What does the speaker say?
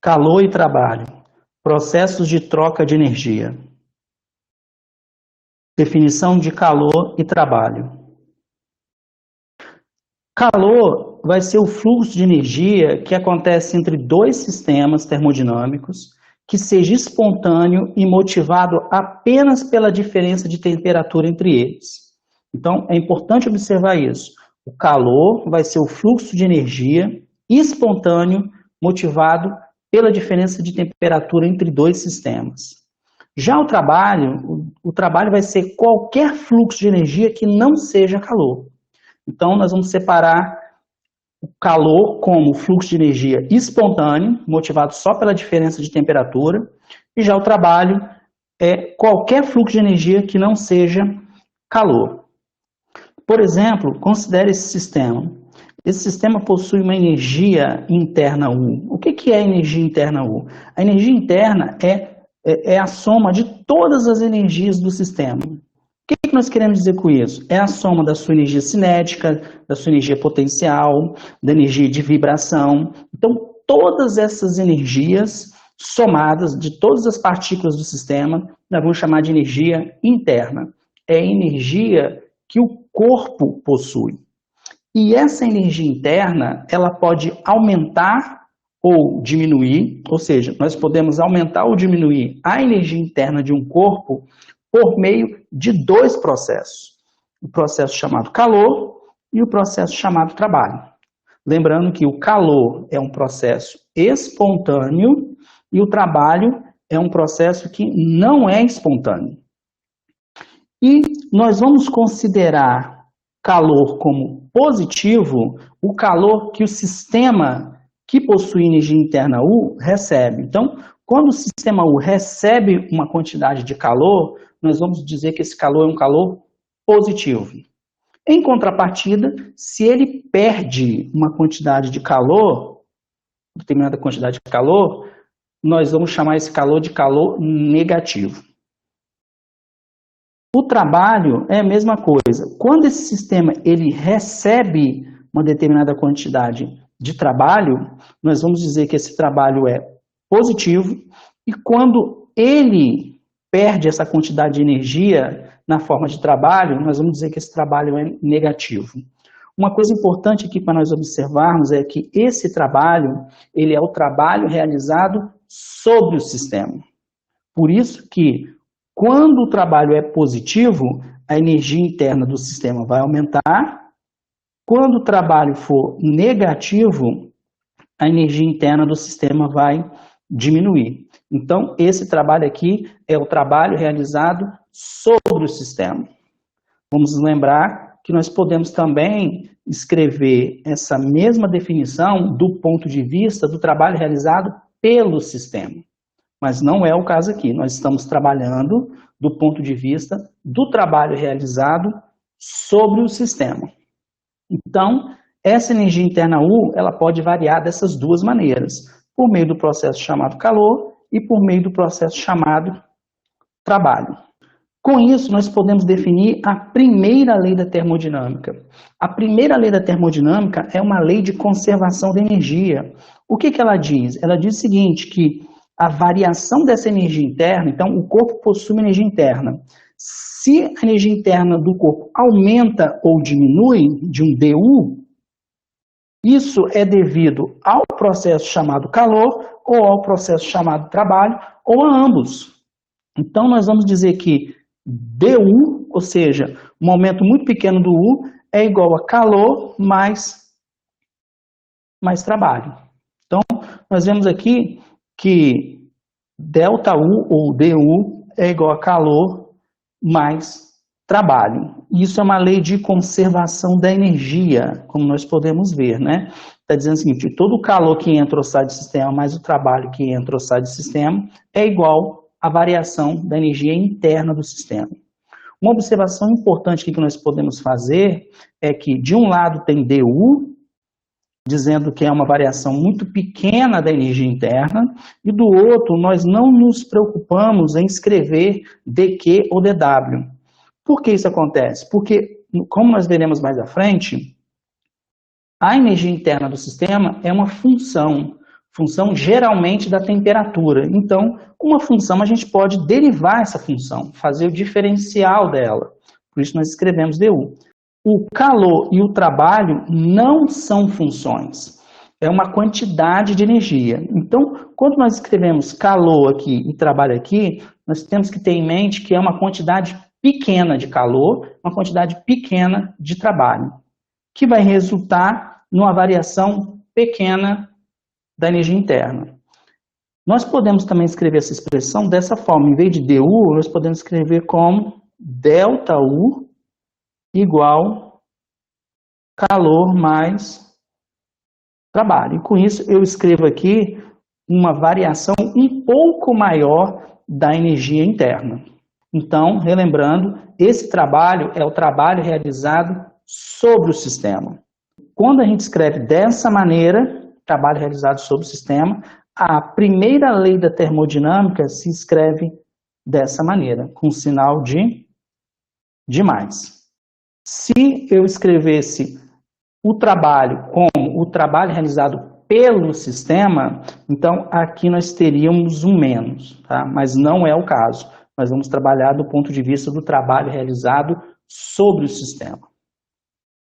Calor e trabalho. Processos de troca de energia. Definição de calor e trabalho. Calor vai ser o fluxo de energia que acontece entre dois sistemas termodinâmicos que seja espontâneo e motivado apenas pela diferença de temperatura entre eles. Então, é importante observar isso. O calor vai ser o fluxo de energia espontâneo motivado pela diferença de temperatura entre dois sistemas. Já o trabalho vai ser qualquer fluxo de energia que não seja calor. Então, nós vamos separar o calor como fluxo de energia espontâneo, motivado só pela diferença de temperatura, e já o trabalho é qualquer fluxo de energia que não seja calor. Por exemplo, considere esse sistema. Esse sistema possui uma energia interna U. O que é energia interna U? A energia interna é a soma de todas as energias do sistema. O que nós queremos dizer com isso? É a soma da sua energia cinética, da sua energia potencial, da energia de vibração. Então, todas essas energias somadas de todas as partículas do sistema, nós vamos chamar de energia interna. É a energia que o corpo possui. E essa energia interna, ela pode aumentar ou diminuir, ou seja, nós podemos aumentar ou diminuir a energia interna de um corpo por meio de dois processos. O processo chamado calor e o processo chamado trabalho. Lembrando que o calor é um processo espontâneo e o trabalho é um processo que não é espontâneo. E nós vamos considerar calor como positivo, o calor que o sistema que possui energia interna U recebe. Então, quando o sistema U recebe uma quantidade de calor, nós vamos dizer que esse calor é um calor positivo. Em contrapartida, se ele perde uma quantidade de calor, determinada quantidade de calor, nós vamos chamar esse calor de calor negativo. O trabalho é a mesma coisa. Quando esse sistema ele recebe uma determinada quantidade de trabalho, nós vamos dizer que esse trabalho é positivo, e quando ele perde essa quantidade de energia na forma de trabalho, nós vamos dizer que esse trabalho é negativo. Uma coisa importante aqui para nós observarmos é que esse trabalho, ele é o trabalho realizado sobre o sistema. Por isso que, quando o trabalho é positivo, a energia interna do sistema vai aumentar. Quando o trabalho for negativo, a energia interna do sistema vai diminuir. Então, esse trabalho aqui é o trabalho realizado sobre o sistema. Vamos lembrar que nós podemos também escrever essa mesma definição do ponto de vista do trabalho realizado pelo sistema. Mas não é o caso aqui. Nós estamos trabalhando do ponto de vista do trabalho realizado sobre o sistema. Então, essa energia interna U, ela pode variar dessas duas maneiras, por meio do processo chamado calor e por meio do processo chamado trabalho. Com isso, nós podemos definir a primeira lei da termodinâmica. A primeira lei da termodinâmica é uma lei de conservação da energia. O que ela diz? Ela diz o seguinte, que a variação dessa energia interna, então o corpo possui uma energia interna. Se a energia interna do corpo aumenta ou diminui de um dU, isso é devido ao processo chamado calor ou ao processo chamado trabalho, ou a ambos. Então, nós vamos dizer que dU, ou seja, um aumento muito pequeno do U, é igual a calor mais trabalho. Então, nós vemos aqui que ΔU ou dU é igual a calor mais trabalho. Isso é uma lei de conservação da energia, como nós podemos ver, né? Está dizendo o seguinte, todo o calor que entra ou sai do sistema, mais o trabalho que entra ou sai do sistema, é igual à variação da energia interna do sistema. Uma observação importante que nós podemos fazer é que, de um lado, tem dU, dizendo que é uma variação muito pequena da energia interna, e do outro, nós não nos preocupamos em escrever dQ ou dW. Por que isso acontece? Porque, como nós veremos mais à frente, a energia interna do sistema é uma função. Função geralmente da temperatura. Então, uma função a gente pode derivar essa função, fazer o diferencial dela. Por isso nós escrevemos du. O calor e o trabalho não são funções. É uma quantidade de energia. Então, quando nós escrevemos calor aqui e trabalho aqui, nós temos que ter em mente que é uma quantidade pequena de calor, uma quantidade pequena de trabalho, que vai resultar numa variação pequena da energia interna. Nós podemos também escrever essa expressão dessa forma. Em vez de du, nós podemos escrever como ΔU igual calor mais trabalho. E com isso eu escrevo aqui uma variação um pouco maior da energia interna. Então, relembrando, esse trabalho é o trabalho realizado sobre o sistema. Quando a gente escreve dessa maneira, trabalho realizado sobre o sistema, a primeira lei da termodinâmica se escreve dessa maneira, com sinal de mais. Se eu escrevesse o trabalho como o trabalho realizado pelo sistema, então aqui nós teríamos um menos, tá? Mas não é o caso. Nós vamos trabalhar do ponto de vista do trabalho realizado sobre o sistema.